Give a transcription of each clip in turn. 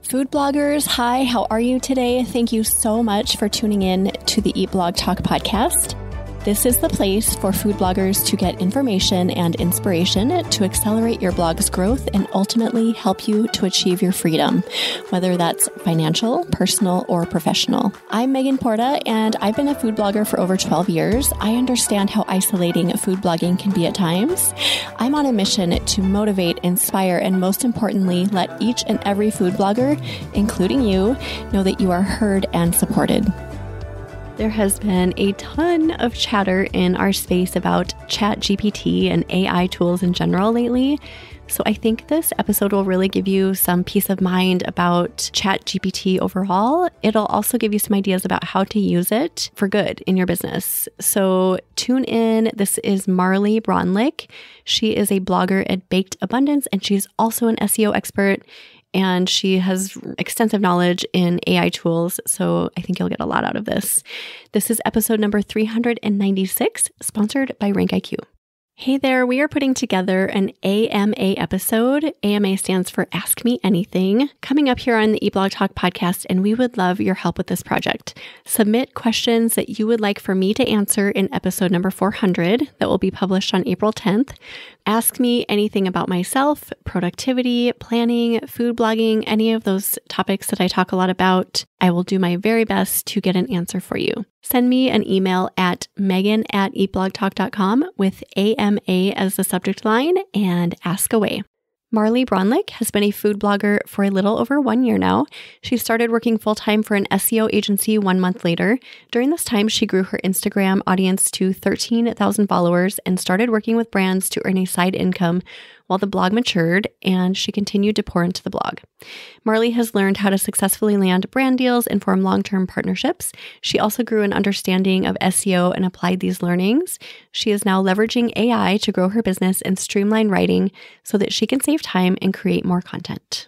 Food bloggers, hi, how are you today? Thank you so much for tuning in to the Eat Blog Talk podcast. This is the place for food bloggers to get information and inspiration to accelerate your blog's growth and ultimately help you to achieve your freedom, whether that's financial, personal, or professional. I'm Megan Porta, and I've been a food blogger for over 12 years. I understand how isolating food blogging can be at times. I'm on a mission to motivate, inspire, and most importantly, let each and every food blogger, including you, know that you are heard and supported. There has been a ton of chatter in our space about ChatGPT and AI tools in general lately. So I think this episode will really give you some peace of mind about ChatGPT overall. It'll also give you some ideas about how to use it for good in your business. So tune in. This is Marley Braunlich. She is a blogger at Baked Abundance, and she's also an SEO expert. And she has extensive knowledge in AI tools, so I think you'll get a lot out of this. This is episode number 396, sponsored by RankIQ. Hey there, we are putting together an AMA episode. AMA stands for Ask Me Anything, coming up here on the eBlog Talk podcast, and we would love your help with this project. Submit questions that you would like for me to answer in episode number 400 that will be published on April 10th. Ask me anything about myself, productivity, planning, food blogging, any of those topics that I talk a lot about. I will do my very best to get an answer for you. Send me an email at megan@eatblogtalk.com with AMA as the subject line and ask away. Marley Braunlich has been a food blogger for a little over 1 year now. She started working full-time for an SEO agency 1 month later. During this time, she grew her Instagram audience to 13,000 followers and started working with brands to earn a side income while the blog matured, and she continued to pour into the blog. Marley has learned how to successfully land brand deals and form long-term partnerships. She also grew an understanding of SEO and applied these learnings. She is now leveraging AI to grow her business and streamline writing so that she can save time and create more content.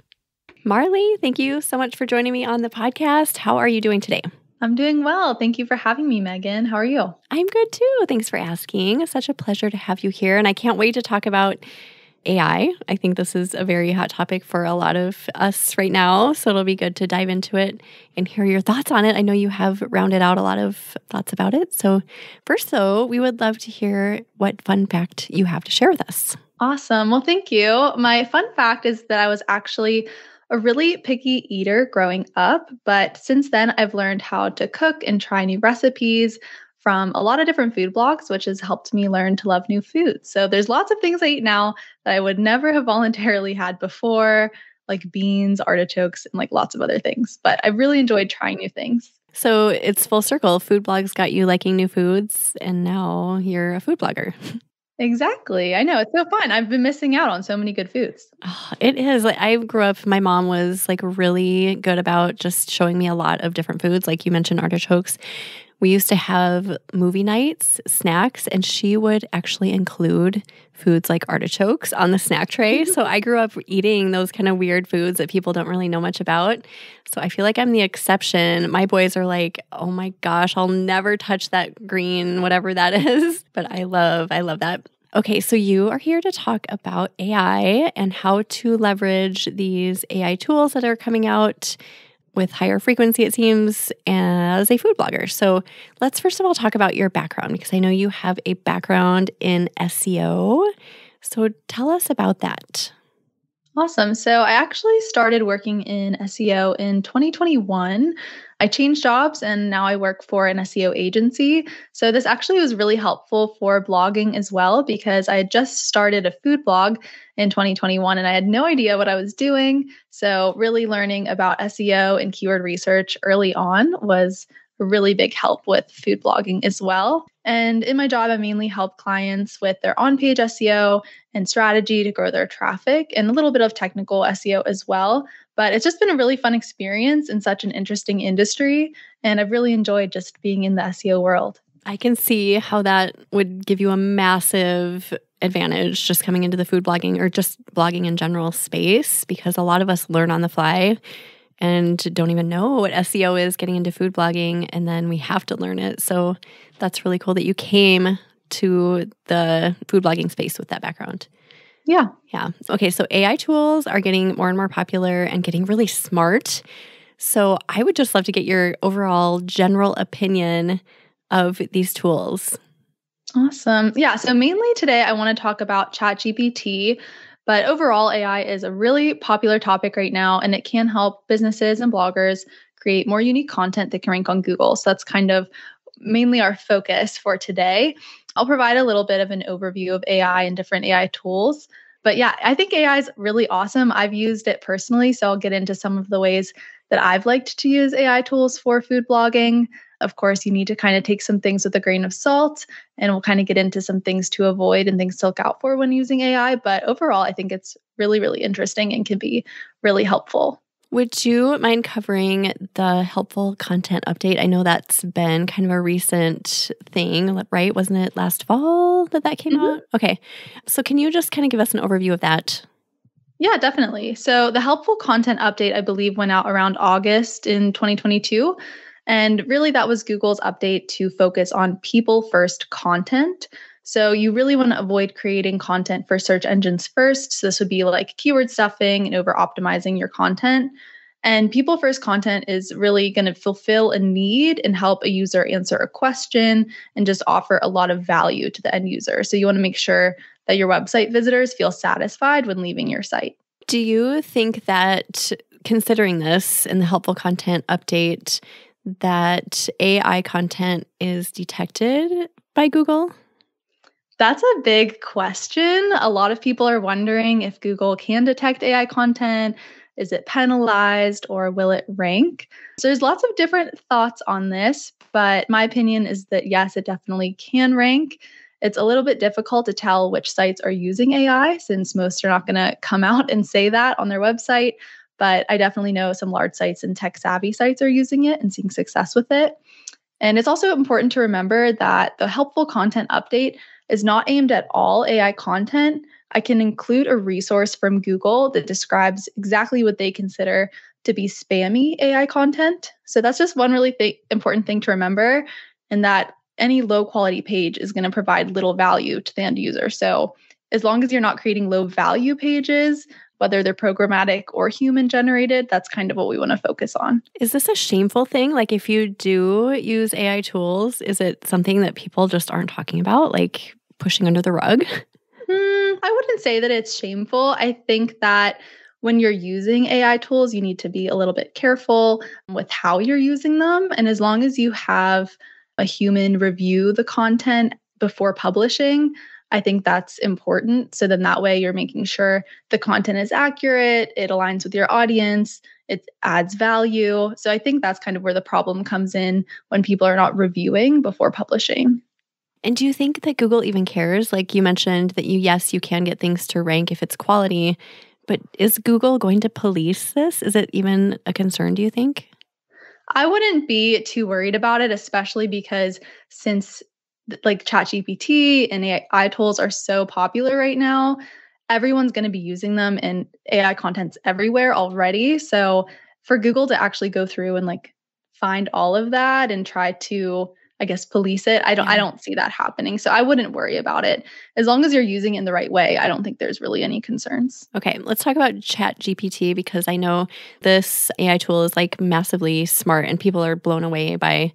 Marley, thank you so much for joining me on the podcast. How are you doing today? I'm doing well. Thank you for having me, Megan. How are you? I'm good too. Thanks for asking. It's such a pleasure to have you here, and I can't wait to talk about AI. I think this is a very hot topic for a lot of us right now, so it'll be good to dive into it and hear your thoughts on it. I know you have rounded out a lot of thoughts about it. So first, though, we would love to hear what fun fact you have to share with us. Awesome. Well, thank you. My fun fact is that I was actually a really picky eater growing up, but since then I've learned how to cook and try new recipes from a lot of different food blogs, which has helped me learn to love new foods. So there's lots of things I eat now that I would never have voluntarily had before, like beans, artichokes, and like lots of other things. But I really enjoyed trying new things. So it's full circle. Food blogs got you liking new foods, and now you're a food blogger. Exactly. I know. It's so fun. I've been missing out on so many good foods. Oh, it is. Like, I grew up, my mom was like really good about just showing me a lot of different foods. Like you mentioned, artichokes. We used to have movie nights, snacks, and she would actually include foods like artichokes on the snack tray. So I grew up eating those kind of weird foods that people don't really know much about. So I feel like I'm the exception. My boys are like, oh my gosh, I'll never touch that green, whatever that is. But I love that. Okay, so you are here to talk about AI and how to leverage these AI tools that are coming out with higher frequency, it seems, as a food blogger. So let's first of all talk about your background, because I know you have a background in SEO. So tell us about that. Awesome. So I actually started working in SEO in 2021. I changed jobs and now I work for an SEO agency. So this actually was really helpful for blogging as well, because I had just started a food blog in 2021 and I had no idea what I was doing. So really learning about SEO and keyword research early on was a really big help with food blogging as well. And in my job, I mainly help clients with their on-page SEO and strategy to grow their traffic and a little bit of technical SEO as well. But it's just been a really fun experience in such an interesting industry. And I've really enjoyed just being in the SEO world. I can see how that would give you a massive advantage just coming into the food blogging or just blogging in general space, because a lot of us learn on the fly and don't even know what SEO is getting into food blogging, and then we have to learn it. So that's really cool that you came to the food blogging space with that background. Yeah. Yeah. Okay. So AI tools are getting more and more popular and getting really smart. So I would just love to get your overall general opinion of these tools. Awesome. Yeah. So mainly today, I want to talk about ChatGPT, but overall, AI is a really popular topic right now, and it can help businesses and bloggers create more unique content that can rank on Google. So that's kind of mainly our focus for today. I'll provide a little bit of an overview of AI and different AI tools. But yeah, I think AI is really awesome. I've used it personally, so I'll get into some of the ways that I've liked to use AI tools for food blogging. Of course, you need to kind of take some things with a grain of salt, and we'll kind of get into some things to avoid and things to look out for when using AI. But overall, I think it's really, really interesting and can be really helpful. Would you mind covering the helpful content update? I know that's been kind of a recent thing, right? Wasn't it last fall that came out? Okay. So can you just kind of give us an overview of that? Yeah, definitely. So the helpful content update, I believe, went out around August in 2022. And really, that was Google's update to focus on people first content. So you really want to avoid creating content for search engines first. So this would be like keyword stuffing and over optimizing your content. And people first content is really going to fulfill a need and help a user answer a question and just offer a lot of value to the end user. So you want to make sure that your website visitors feel satisfied when leaving your site. Do you think that, considering this in the helpful content update, that AI content is detected by Google? That's a big question. A lot of people are wondering if Google can detect AI content. Is it penalized or will it rank? So there's lots of different thoughts on this, but my opinion is that yes, it definitely can rank. It's a little bit difficult to tell which sites are using AI since most are not going to come out and say that on their website. But I definitely know some large sites and tech savvy sites are using it and seeing success with it. And it's also important to remember that the helpful content update is not aimed at all AI content. I can include a resource from Google that describes exactly what they consider to be spammy AI content. So that's just one really important thing to remember, and that any low quality page is going to provide little value to the end user. So as long as you're not creating low value pages, whether they're programmatic or human generated, that's kind of what we want to focus on. Is this a shameful thing? Like if you do use AI tools, is it something that people just aren't talking about, like pushing under the rug? I wouldn't say that it's shameful. I think that when you're using AI tools, you need to be a little bit careful with how you're using them. And as long as you have a human review the content before publishing, I think that's important. So then that way you're making sure the content is accurate, it aligns with your audience, it adds value. So I think that's kind of where the problem comes in when people are not reviewing before publishing. And do you think that Google even cares? Like you mentioned that yes, you can get things to rank if it's quality, but is Google going to police this? Is it even a concern, do you think? I wouldn't be too worried about it, especially because since like ChatGPT and AI tools are so popular right now, everyone's going to be using them and AI content's everywhere already. So for Google to actually go through and like find all of that and try to, I guess, police it, I don't see that happening. So I wouldn't worry about it. As long as you're using it in the right way, I don't think there's really any concerns. Okay, let's talk about ChatGPT because I know this AI tool is like massively smart and people are blown away by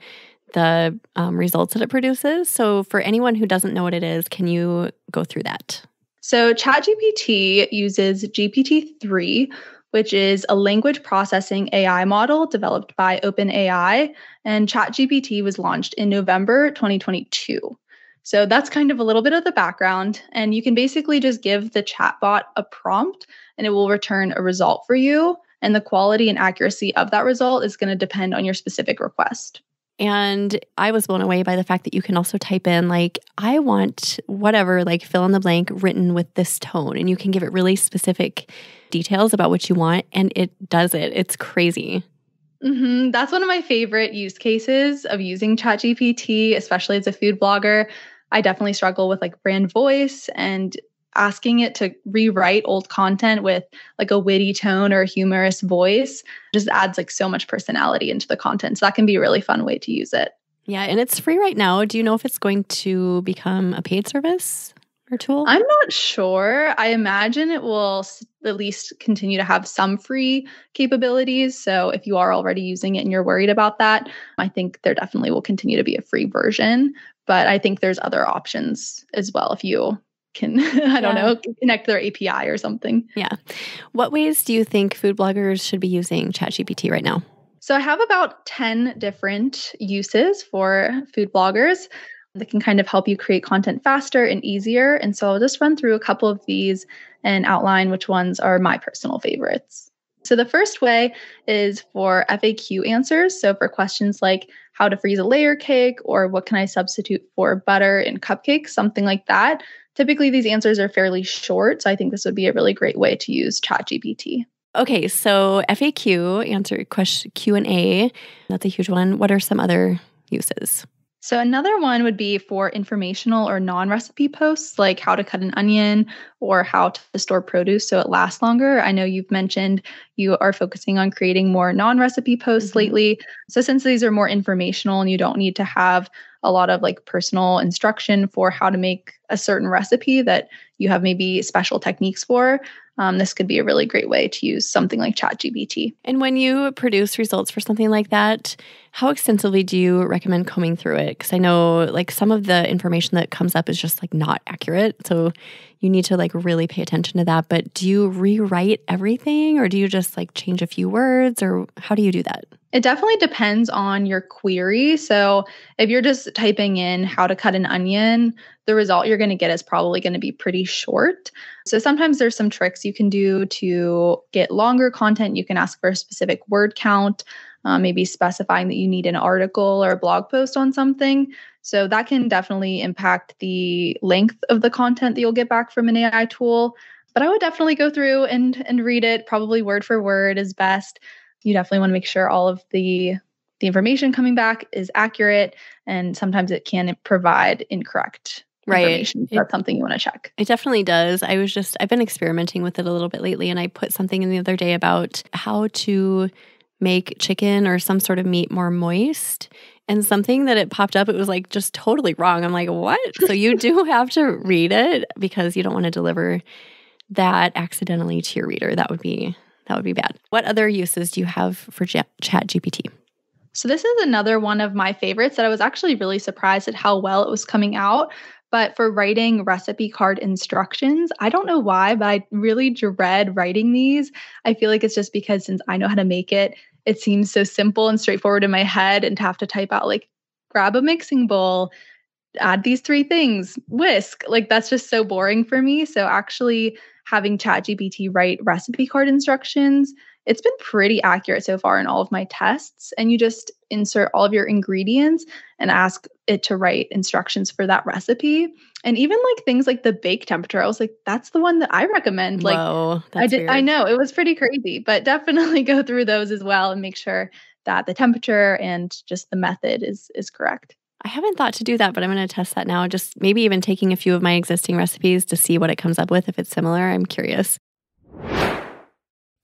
the results that it produces. So for anyone who doesn't know what it is, can you go through that? So ChatGPT uses GPT-3, which is a language processing AI model developed by OpenAI, and ChatGPT was launched in November 2022. So that's kind of a little bit of the background, and you can basically just give the chatbot a prompt and it will return a result for you, and the quality and accuracy of that result is going to depend on your specific request. And I was blown away by the fact that you can also type in like, I want whatever, like fill in the blank written with this tone. And you can give it really specific details about what you want. And it does it. It's crazy. That's one of my favorite use cases of using ChatGPT, especially as a food blogger. I definitely struggle with like brand voice, and asking it to rewrite old content with like a witty tone or a humorous voice just adds like so much personality into the content. So that can be a really fun way to use it. Yeah, and it's free right now. Do you know if it's going to become a paid service? or tool? I'm not sure. I imagine it will at least continue to have some free capabilities. So if you are already using it and you're worried about that, I think there definitely will continue to be a free version. But I think there's other options as well if you can, I don't know, connect their API or something. Yeah. What ways do you think food bloggers should be using ChatGPT right now? So I have about 10 different uses for food bloggers that can kind of help you create content faster and easier. And so I'll just run through a couple of these and outline which ones are my personal favorites. So the first way is for FAQ answers. So for questions like how to freeze a layer cake or what can I substitute for butter in cupcakes, something like that. Typically, these answers are fairly short. So I think this would be a really great way to use ChatGPT. Okay, so FAQ, answer question Q&A, that's a huge one. What are some other uses? So another one would be for informational or non-recipe posts, like how to cut an onion or how to store produce so it lasts longer. I know you've mentioned you are focusing on creating more non-recipe posts lately. So since these are more informational and you don't need to have a lot of like personal instruction for how to make a certain recipe that you have maybe special techniques for, this could be a really great way to use something like ChatGPT. And when you produce results for something like that, how extensively do you recommend combing through it? Because I know like some of the information that comes up is just like not accurate. So you need to like really pay attention to that. But do you rewrite everything or do you just like change a few words or how do you do that? It definitely depends on your query. So if you're just typing in how to cut an onion, the result you're going to get is probably going to be pretty short. So sometimes there's some tricks you can do to get longer content. You can ask for a specific word count, maybe specifying that you need an article or a blog post on something. So that can definitely impact the length of the content that you'll get back from an AI tool. But I would definitely go through and read it, probably word for word is best. You definitely want to make sure all of the information coming back is accurate. And sometimes it can provide incorrect information. That's something you want to check. It definitely does. I've been experimenting with it a little bit lately, and I put something in the other day about how to make chicken or some sort of meat more moist. And something that it popped up, it was like just totally wrong. I'm like, what? So you do have to read it because you don't want to deliver that accidentally to your reader. That would be bad. What other uses do you have for ChatGPT? So this is another one of my favorites that I was actually really surprised at how well it was coming out. But for writing recipe card instructions, I don't know why, but I really dread writing these. I feel like it's just because since I know how to make it, it seems so simple and straightforward in my head, and to have to type out like, grab a mixing bowl, add these 3 things, whisk, like that's just so boring for me. So actually having ChatGPT write recipe card instructions, it's been pretty accurate so far in all of my tests. And you just insert all of your ingredients and ask it to write instructions for that recipe. And even like things like the bake temperature, I was like, that's the one that I recommend. Like, whoa, that's weird. I know it was pretty crazy, but definitely go through those as well and make sure that the temperature and just the method is correct. I haven't thought to do that, but I'm going to test that now. Just maybe even taking a few of my existing recipes to see what it comes up with. If it's similar, I'm curious.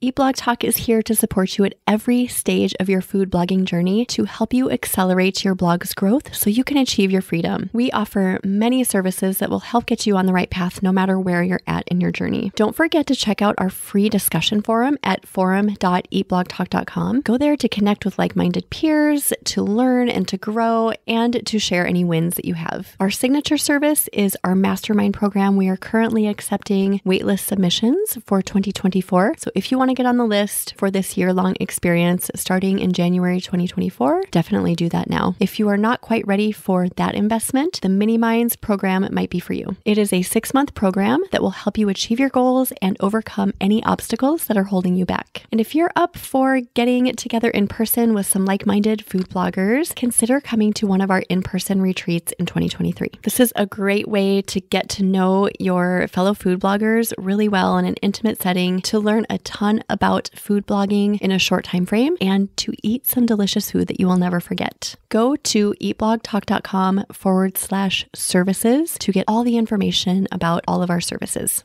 Eat Blog Talk is here to support you at every stage of your food blogging journey to help you accelerate your blog's growth so you can achieve your freedom. We offer many services that will help get you on the right path no matter where you're at in your journey. Don't forget to check out our free discussion forum at forum.eatblogtalk.com. Go there to connect with like-minded peers, to learn and to grow, and to share any wins that you have. Our signature service is our mastermind program. We are currently accepting waitlist submissions for 2024. So if you want to get on the list for this year-long experience starting in January 2024, definitely do that now. If you are not quite ready for that investment, the Mini Minds program might be for you. It is a 6-month program that will help you achieve your goals and overcome any obstacles that are holding you back. And if you're up for getting together in person with some like-minded food bloggers, consider coming to one of our in-person retreats in 2023. This is a great way to get to know your fellow food bloggers really well in an intimate setting, to learn a ton about food blogging in a short time frame, and to eat some delicious food that you will never forget. Go to eatblogtalk.com/services to get all the information about all of our services.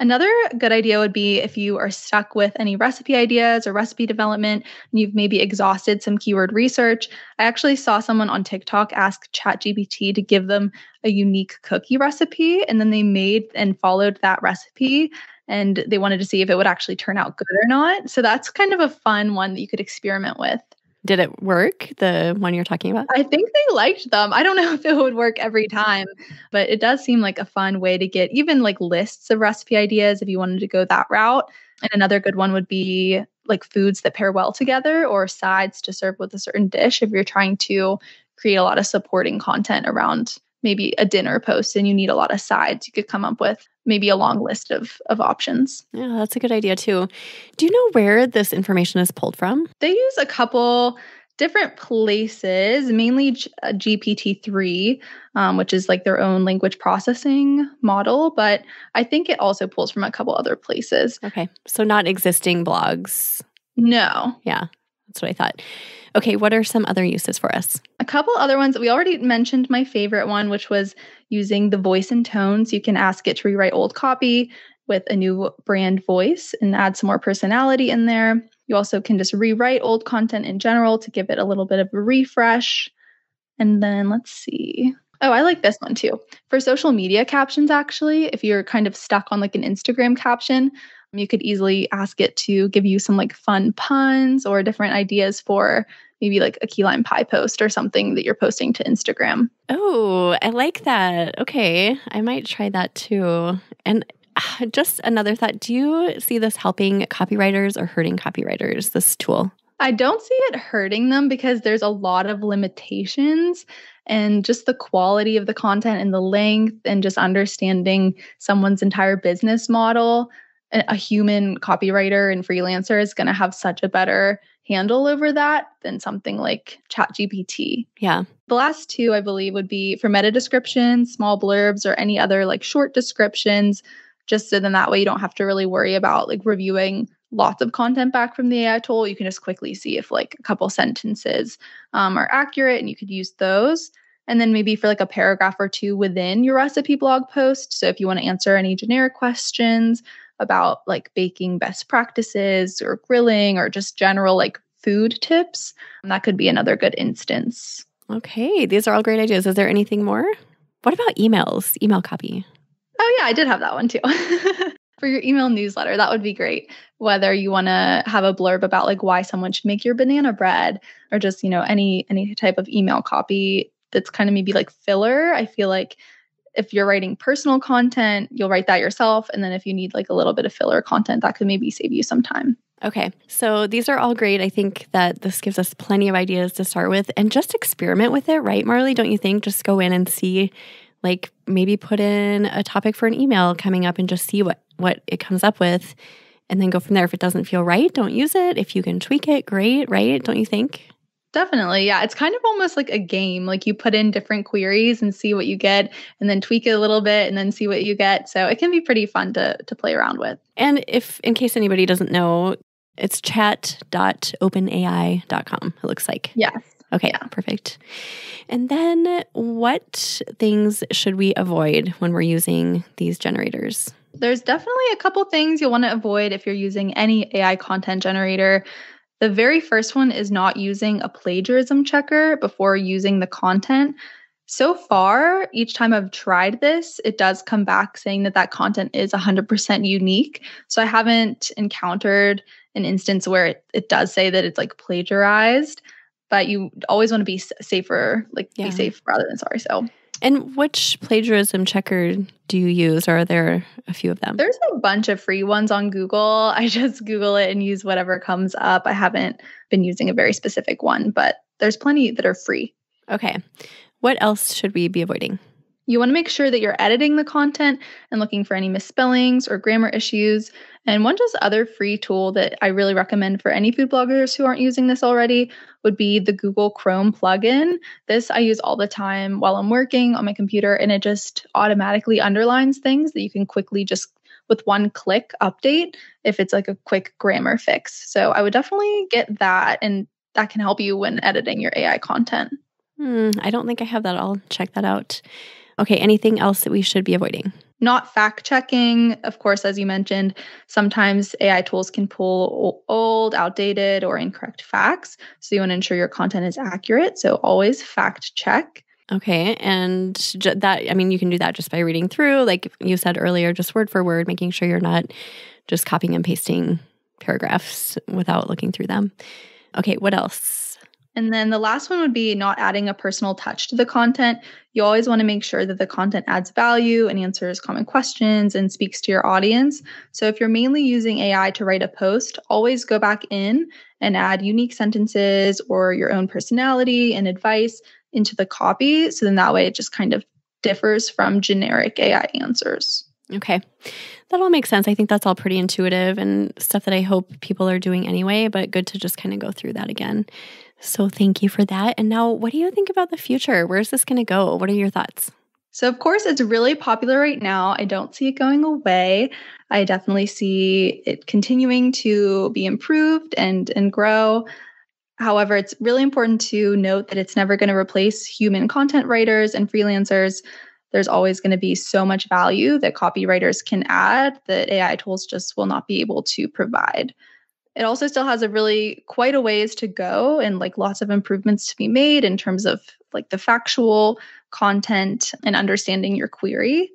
Another good idea would be if you are stuck with any recipe ideas or recipe development and you've maybe exhausted some keyword research. I actually saw someone on TikTok ask ChatGPT to give them a unique cookie recipe, and then they made and followed that recipe, and they wanted to see if it would actually turn out good or not. So that's kind of a fun one that you could experiment with. Did it work, the one you're talking about? I think they liked them. I don't know if it would work every time, but it does seem like a fun way to get even like lists of recipe ideas if you wanted to go that route. And another good one would be like foods that pair well together or sides to serve with a certain dish if you're trying to create a lot of supporting content around maybe a dinner post and you need a lot of sides. You could come up with maybe a long list of options. Yeah, that's a good idea too. Do you know where this information is pulled from? They use a couple different places, mainly GPT-3, which is like their own language processing model, but I think it also pulls from a couple other places. Okay, so not existing blogs. No. Yeah, that's what I thought. Okay, what are some other uses for us? A couple other ones. We already mentioned my favorite one, which was using the voice and tones. You can ask it to rewrite old copy with a new brand voice and add some more personality in there. You also can just rewrite old content in general to give it a little bit of a refresh. And then let's see. Oh, I like this one too. For social media captions, actually, if you're kind of stuck on like an Instagram caption, you could easily ask it to give you some like fun puns or different ideas for maybe like a key lime pie post or something that you're posting to Instagram. Oh, I like that. Okay, I might try that too. And just another thought, do you see this helping copywriters or hurting copywriters, this tool? I don't see it hurting them because there's a lot of limitations and just the quality of the content and the length and just understanding someone's entire business model. A human copywriter and freelancer is going to have such a better handle over that than something like ChatGPT. Yeah. The last two, I believe, would be for meta descriptions, small blurbs, or any other like short descriptions, just so then that way you don't have to really worry about like reviewing lots of content back from the AI tool. You can just quickly see if like a couple sentences are accurate and you could use those. And then maybe for like a paragraph or two within your recipe blog post. So if you want to answer any generic questions about like baking best practices or grilling or just general like food tips, that could be another good instance. Okay, these are all great ideas. Is there anything more? What about emails, email copy? Oh yeah, I did have that one too. For your email newsletter, that would be great. Whether you want to have a blurb about like why someone should make your banana bread or just, any type of email copy that's kind of maybe like filler. I feel like if you're writing personal content, you'll write that yourself. And then if you need like a little bit of filler content, that could maybe save you some time. Okay, so these are all great. I think that this gives us plenty of ideas to start with and just experiment with it, right, Marley? Don't you think? Just go in and see, like maybe put in a topic for an email coming up and just see what it comes up with and then go from there. If it doesn't feel right, don't use it. If you can tweak it, great, right? Don't you think? Definitely. Yeah. It's kind of almost like a game. Like you put in different queries and see what you get and then tweak it a little bit and then see what you get. So it can be pretty fun to play around with. And if, in case anybody doesn't know, it's chat.openai.com, it looks like. Yes. Okay, Yeah. Perfect. And then what things should we avoid when we're using these generators? There's definitely a couple things you'll want to avoid if you're using any AI content generator. The very first one is not using a plagiarism checker before using the content. So far, each time I've tried this, it does come back saying that content is 100% unique. So I haven't encountered an instance where it does say that it's like plagiarized, but you always want to be safer, be safe rather than sorry. So. And which plagiarism checker do you use? Or are there a few of them? There's a bunch of free ones on Google. I just Google it and use whatever comes up. I haven't been using a very specific one, but there's plenty that are free. Okay. What else should we be avoiding? You want to make sure that you're editing the content and looking for any misspellings or grammar issues. And one just other free tool that I really recommend for any food bloggers who aren't using this already would be the Google Chrome plugin. This I use all the time while I'm working on my computer, and it just automatically underlines things that you can quickly just with one click update if it's like a quick grammar fix. So I would definitely get that, and that can help you when editing your AI content. I don't think I have that. I'll check that out. Okay, anything else that we should be avoiding? Not fact checking. Of course, as you mentioned, sometimes AI tools can pull old, outdated, or incorrect facts. So you want to ensure your content is accurate. So always fact check. Okay. And that, I mean, you can do that just by reading through, like you said earlier, just word for word, making sure you're not just copying and pasting paragraphs without looking through them. Okay. What else? And then the last one would be not adding a personal touch to the content. You always want to make sure that the content adds value and answers common questions and speaks to your audience. So if you're mainly using AI to write a post, always go back in and add unique sentences or your own personality and advice into the copy. So then that way it just kind of differs from generic AI answers. Okay. That all makes sense. I think that's all pretty intuitive and stuff that I hope people are doing anyway, but good to just kind of go through that again. So thank you for that. And now, what do you think about the future? Where's this going to go? What are your thoughts? So, of course, it's really popular right now. I don't see it going away. I definitely see it continuing to be improved and grow. However, it's really important to note that it's never going to replace human content writers and freelancers. There's always going to be so much value that copywriters can add that AI tools just will not be able to provide. It also still has quite a ways to go and like lots of improvements to be made in terms of like the factual content and understanding your query.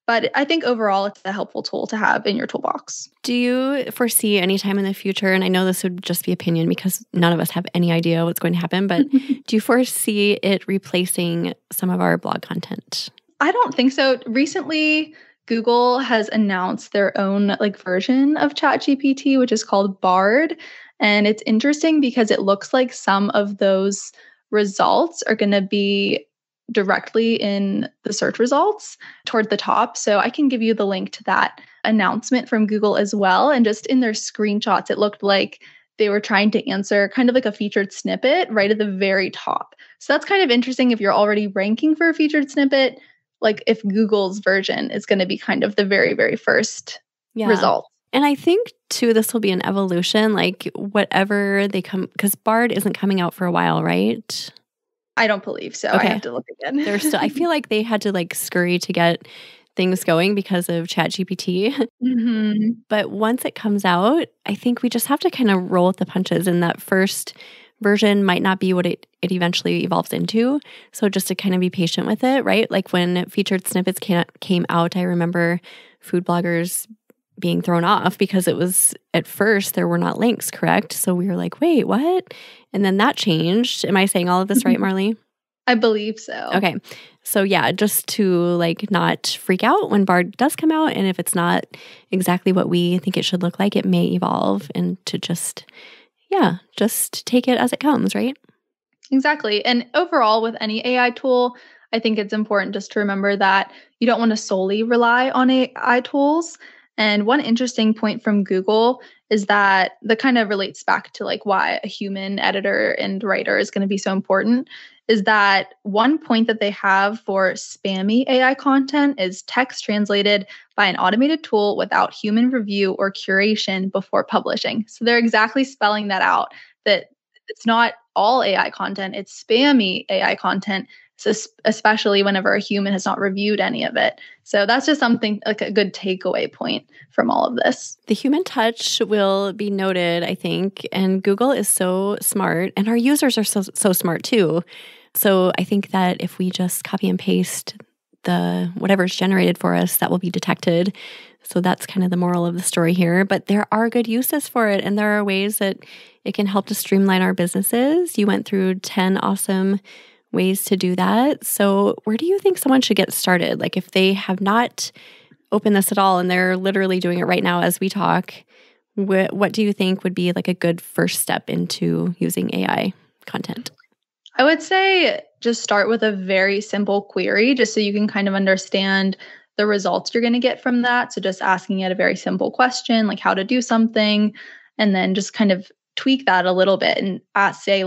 But I think overall, it's a helpful tool to have in your toolbox. Do you foresee any time in the future, and I know this would just be opinion because none of us have any idea what's going to happen, but do you foresee it replacing some of our blog content? I don't think so. Recently, Google has announced their own version of ChatGPT, which is called Bard. And it's interesting because it looks like some of those results are going to be directly in the search results toward the top. So I can give you the link to that announcement from Google as well. And just in their screenshots, it looked like they were trying to answer kind of like a featured snippet right at the very top. So that's kind of interesting if you're already ranking for a featured snippet. Like if Google's version is going to be kind of the very, very first result. And I think too, this will be an evolution, like whatever they come, because Bard isn't coming out for a while, right? I don't believe so. Okay. I have to look again. They're still, I feel like they had to scurry to get things going because of ChatGPT. Mm-hmm. But once it comes out, I think we just have to kind of roll with the punches, and that first version might not be what it eventually evolves into. So just to kind of be patient with it, right? Like when featured snippets came out, I remember food bloggers being thrown off because it was, at first, there were not links, correct? So we were like, wait, what? And then that changed. Am I saying all of this right, Marley? I believe so. Okay. So yeah, just to not freak out when Bard does come out. And if it's not exactly what we think it should look like, it may evolve, and to just take it as it comes, right? Exactly. And overall, with any AI tool, I think it's important just to remember that you don't want to solely rely on AI tools. And one interesting point from Google is that kind of relates back to why a human editor and writer is going to be so important, is that one point that they have for spammy AI content is text translated by an automated tool without human review or curation before publishing. So they're exactly spelling that out, that it's not all AI content, it's spammy AI content, so especially whenever a human has not reviewed any of it. So that's just something a good takeaway point from all of this. The human touch will be noted, I think, and Google is so smart, and our users are so smart too. So I think that if we just copy and paste the whatever's generated for us, that will be detected. So that's kind of the moral of the story here. But there are good uses for it, and there are ways that it can help to streamline our businesses. You went through 10 awesome ways to do that. So where do you think someone should get started? If they have not opened this at all and they're literally doing it right now as we talk, what do you think would be a good first step into using AI content? I would say just start with a very simple query, just so you can kind of understand the results you're going to get from that. So just asking it a very simple question, like how to do something, and then just kind of tweak that a little bit and say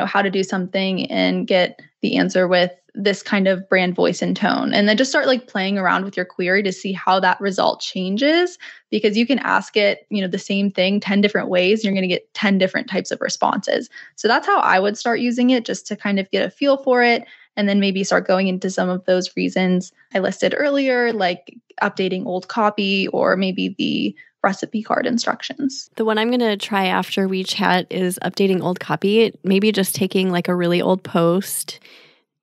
how to do something and get the answer with this kind of brand voice and tone. And then just start playing around with your query to see how that result changes, because you can ask it, the same thing 10 different ways, and you're going to get 10 different types of responses. So that's how I would start using it, just to kind of get a feel for it and then maybe start going into some of those reasons I listed earlier, like updating old copy or maybe the recipe card instructions. The one I'm going to try after we chat is updating old copy, maybe just taking like a really old post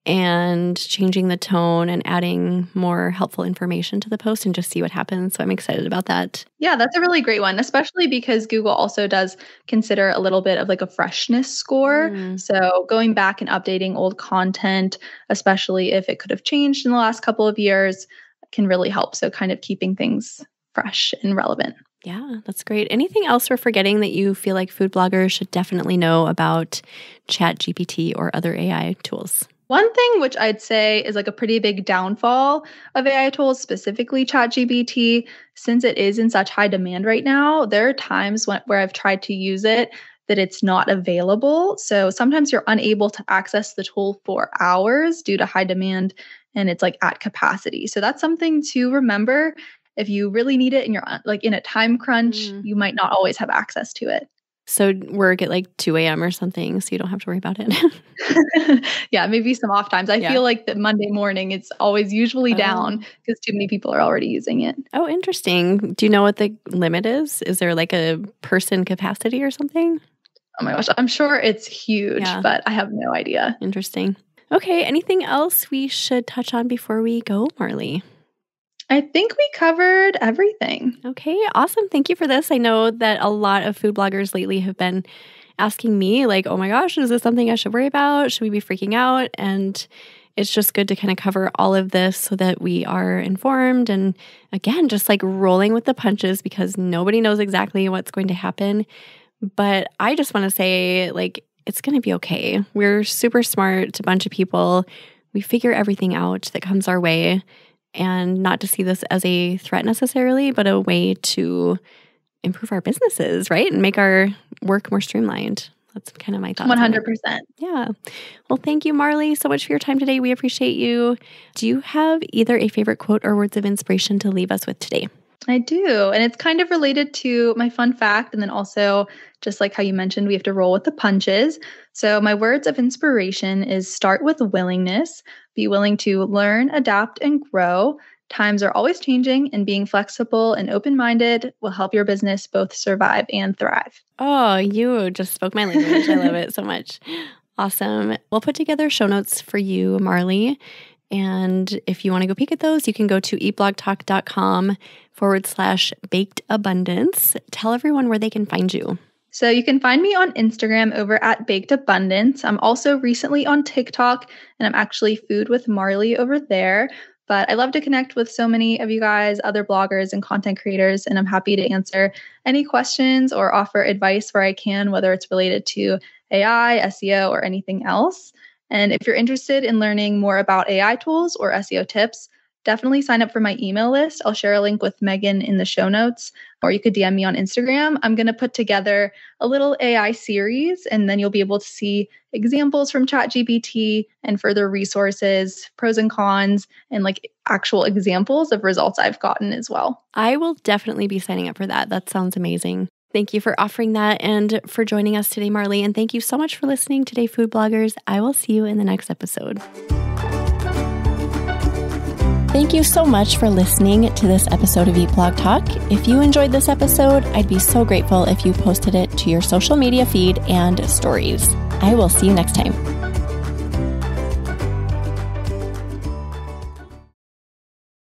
and changing the tone and adding more helpful information to the post and just see what happens. So I'm excited about that. Yeah, that's a really great one, especially because Google also does consider a little bit of like a freshness score. So going back and updating old content, especially if it could have changed in the last couple of years, can really help. So kind of keeping things fresh and relevant. Yeah, that's great. Anything else we're forgetting that you feel like food bloggers should definitely know about ChatGPT or other AI tools? One thing which I'd say is like a pretty big downfall of AI tools, specifically ChatGPT, since it is in such high demand right now, there are times where I've tried to use it that it's not available. So sometimes you're unable to access the tool for hours due to high demand and it's like at capacity. So that's something to remember. If you really need it and you're like in a time crunch, you might not always have access to it. So work at like 2 a.m. or something, so you don't have to worry about it. Yeah, maybe some off times. I feel like that Monday morning, it's always usually down because too many people are already using it. Oh, interesting. Do you know what the limit is? Is there like a person capacity or something? Oh my gosh, I'm sure it's huge, but I have no idea. Interesting. Okay, anything else we should touch on before we go, Marley? I think we covered everything. Okay, awesome. Thank you for this. I know that a lot of food bloggers lately have been asking me like, oh my gosh, is this something I should worry about? Should we be freaking out? And it's just good to kind of cover all of this so that we are informed and again, just like rolling with the punches because nobody knows exactly what's going to happen. But I just want to say like, it's going to be okay. We're super smart, a bunch of people. We figure everything out that comes our way. And not to see this as a threat necessarily, but a way to improve our businesses, right? And make our work more streamlined. That's kind of my thoughts. 100%. Yeah. Well, thank you, Marley, so much for your time today. We appreciate you. Do you have either a favorite quote or words of inspiration to leave us with today? I do. And it's kind of related to my fun fact. And then also, just like how you mentioned, we have to roll with the punches. So my words of inspiration is start with willingness, be willing to learn, adapt, and grow. Times are always changing, and being flexible and open-minded will help your business both survive and thrive. Oh, you just spoke my language. I love it so much. Awesome. We'll put together show notes for you, Marley. And if you want to go peek at those, you can go to eatblogtalk.com/baked abundance. Tell everyone where they can find you. So you can find me on Instagram over at Baked Abundance. I'm also recently on TikTok, and I'm actually Food with Marley over there. But I love to connect with so many of you guys, other bloggers and content creators, and I'm happy to answer any questions or offer advice where I can, whether it's related to AI, SEO, or anything else. And if you're interested in learning more about AI tools or SEO tips, definitely sign up for my email list. I'll share a link with Megan in the show notes, or you could DM me on Instagram. I'm going to put together a little AI series, and then you'll be able to see examples from ChatGPT and further resources, pros and cons, and like actual examples of results I've gotten as well. I will definitely be signing up for that. That sounds amazing. Thank you for offering that and for joining us today, Marley. And thank you so much for listening today, food bloggers. I will see you in the next episode. Thank you so much for listening to this episode of Eat Blog Talk. If you enjoyed this episode, I'd be so grateful if you posted it to your social media feed and stories. I will see you next time.